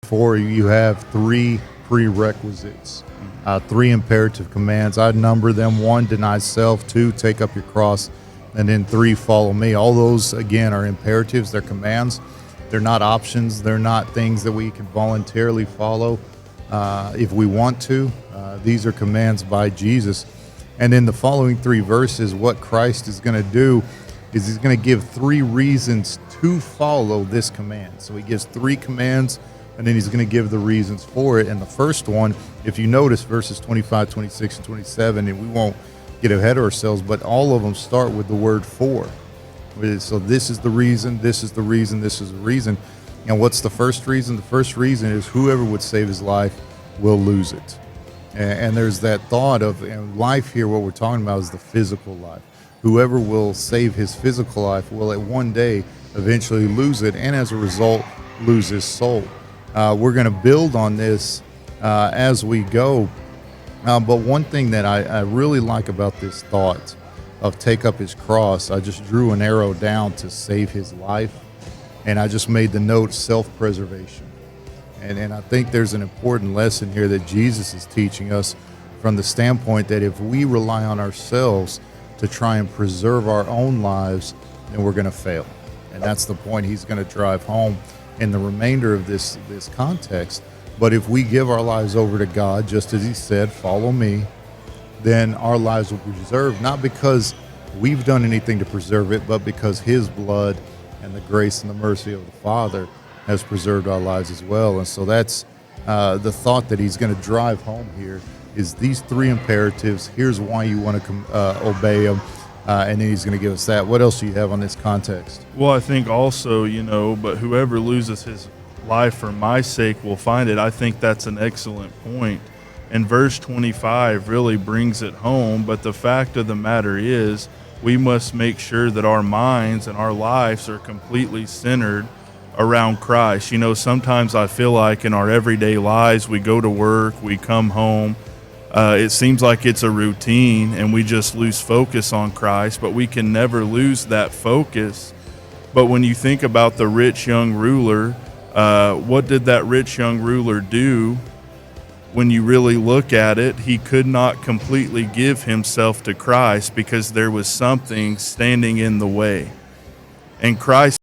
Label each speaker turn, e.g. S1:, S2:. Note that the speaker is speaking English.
S1: 4, you have 3 prerequisites, 3 imperative commands. I'd number them: 1, deny self; 2, take up your cross; and then 3, follow me. All those, again, are imperatives. They're commands. They're not options. They're not things that we can voluntarily follow if we want to. These are commands by Jesus. And in the following 3 verses, what Christ is going to do is he's going to give 3 reasons to follow this command. So he gives 3 commands, and then he's going to give the reasons for it. And the first one, if you notice, verses 25, 26, and 27, and we won't get ahead of ourselves, but all of them start with the word for. So this is the reason, this is the reason, this is the reason. And what's the first reason? The first reason is whoever would save his life will lose it. And there's that thought of life here. What we're talking about is the physical life. Whoever will save his physical life will at one day eventually lose it, and as a result, lose his soul. We're going to build on this as we go. But one thing that I really like about this thought of take up his cross, I just drew an arrow down to save his life, and I just made the note self-preservation. And I think there's an important lesson here that Jesus is teaching us from the standpoint that if we rely on ourselves to try and preserve our own lives, then we're going to fail. And that's the point he's going to drive home in the remainder of this context. But if we give our lives over to God, just as he said, follow me, then our lives will be preserved, not because we've done anything to preserve it, but because his blood and the grace and the mercy of the Father has preserved our lives as well. And so that's the thought that he's going to drive home here is these 3 imperatives. Here's why you want to obey them. And then he's going to give us that. What else do you have on this context?
S2: Well, I think also, but whoever loses his life for my sake will find it. I think that's an excellent point. And verse 25 really brings it home. But the fact of the matter is, we must make sure that our minds and our lives are completely centered around Christ. Sometimes I feel like in our everyday lives, we go to work, we come home, it seems like it's a routine and we just lose focus on Christ, but we can never lose that focus. But when you think about the rich young ruler, what did that rich young ruler do? When you really look at it, he could not completely give himself to Christ because there was something standing in the way. And Christ